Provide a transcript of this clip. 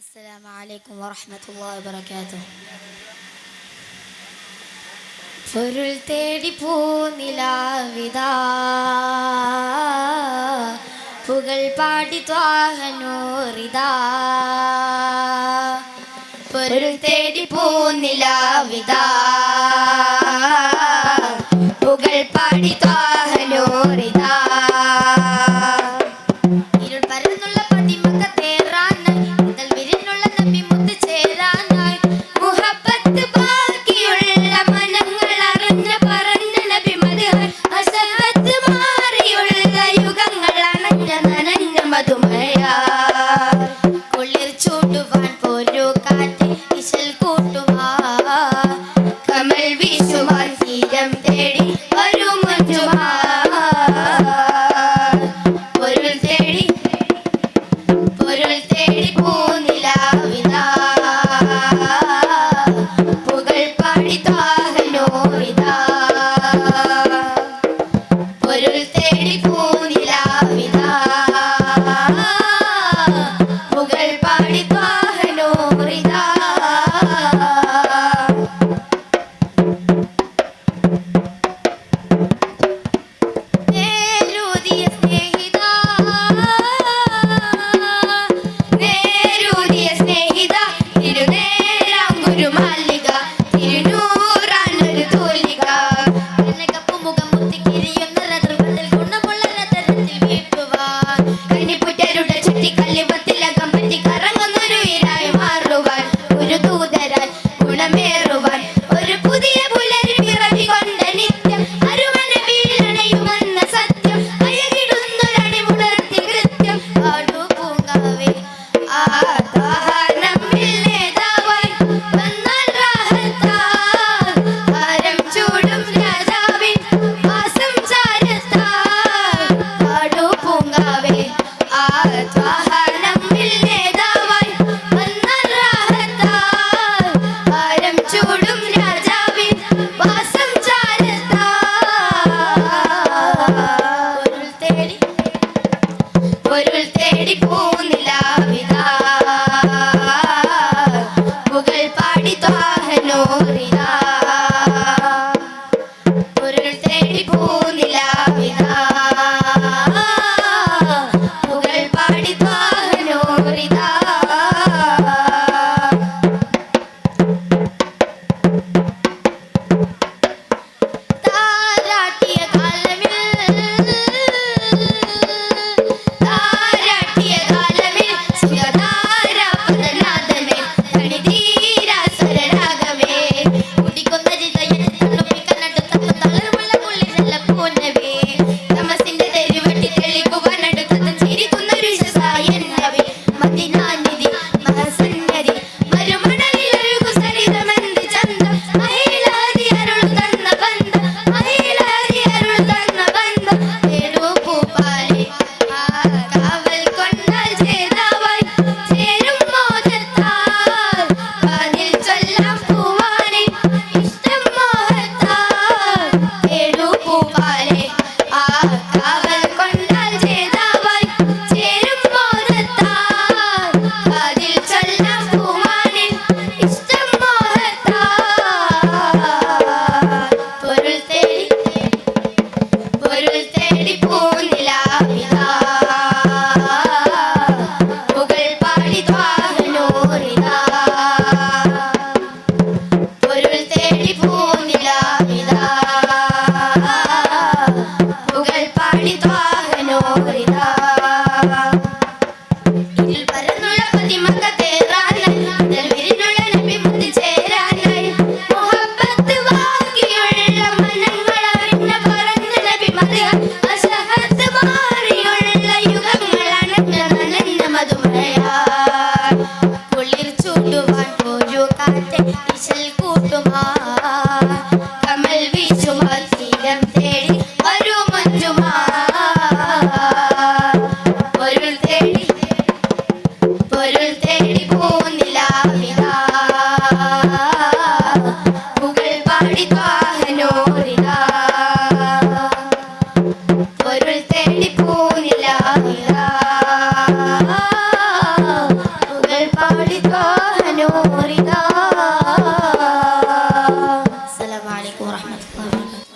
السلام عليكم ورحمة الله وبركاته. പൊരുൾ തേടി പൂനിലാവിതാ പുകൾ പാടി ത്വാഹനൂറിതാ പൊരുൾ തേടി പൂനിലാവിതാ പുകൾ പാടി ത്വാഹനൂറിതാ ഇരുൾ പരന്നുള്ള പതിമകത്തേറാനായി മുതൽ വിരിഞ്ഞുള്ള നബി മുത്ത് ചേരാനായി മുഹബത്ത് ബാക്കിയുള്ള മനങ്ങൾ അറിഞ്ഞ പറഞ്ഞ നബി മദ്ഹ് അസഹത്ത് മാറിയുള്ള യുഗങ്ങൾ അണഞ്ഞ നനഞ്ഞ മധുമയ കുളിർ ചൂടുവാൻ പോരു കാറ്റ് ഇശൽ കൂട്ടുവാ കമൽ വീശുവാൻ തീരം തേടി വരും മഞ്ജുമാ പൊരുൾ തേടി പൂനിലാവിതാ പുകൾ പാടി ത്വാഹനൂറിതാ പൊരുൾ തേടി പൂനിലാവിതാ പുകൾ പാടി ത്വാഹനൂറിതാ നേരുദിയ സ്നേഹിതാ നേരുദിയ സ്നേഹിത തിരുനേരാം ഗുരുമാലിക തിരുനൂറാനൊരു തൂലിക കനകപ്പു മുഖം മുത്തിക്കിരിയുന്ന രതൃപത്തിൽ ഗുണമുള്ള രതരത്തിൽ വീട്ടുവാൻ കന്നിപ്പുറ്റരുടെ ചുറ്റിക്കല്ലിപത്തിലകം പറ്റി കറങ്ങുന്നൊരു ഇരായി മാറുവാൻ ഒരു ദൂതരാൻ ഗുണമേറുവാൻ ഒരു പുതിയ പുലരി പിറവി കൊണ്ട നിത്യം അരുമന വീഴണയുമെന്ന സത്യം അയകിടുന്നൊരണിമുണർത്തി കൃത്യം പാടു പൂങ്കാവേ ആ ദാഹനമിൽ നേതാവായി വന്നാൽ റാഹത്താൽ ഭാരം ചൂടും രാജാവിൻ വാസം ചാരത്താൽ പാടു പൂങ്കാവേ ആ ദാഹനമിൽ നേതാവായി വന്നാൽ റാഹത്താൽ ഭാരം ചൂടും രാജാവിൻ വാസം ചാരത്താൽ പൊരുൾ തേടി പൂനിലാവിതാ പുകൾ പാടി ത്വാഹനൂറിതാ പൊരുൾ തേടി പൂനിലാവിതാ പുകൾ പാടി ത്വാഹനൂറിതാ താരാട്ടിയ കാലമിൽ സുഖധാരാപദനാഥനെ കണിധീരാസുരരാഗമേ കുടിക്കൊന്ന ജിതയൻ തണുപ്പിക്കനട്ട് തപ്പ തളർമുള്ള കുളിരല്ല പൂനവേ തമസിന്റെ തെരുവെട്ടി തെളിക്കുവാനടുത്തത് ചിരിക്കുന്നൊരു ശസായൻ നവി മദിനാ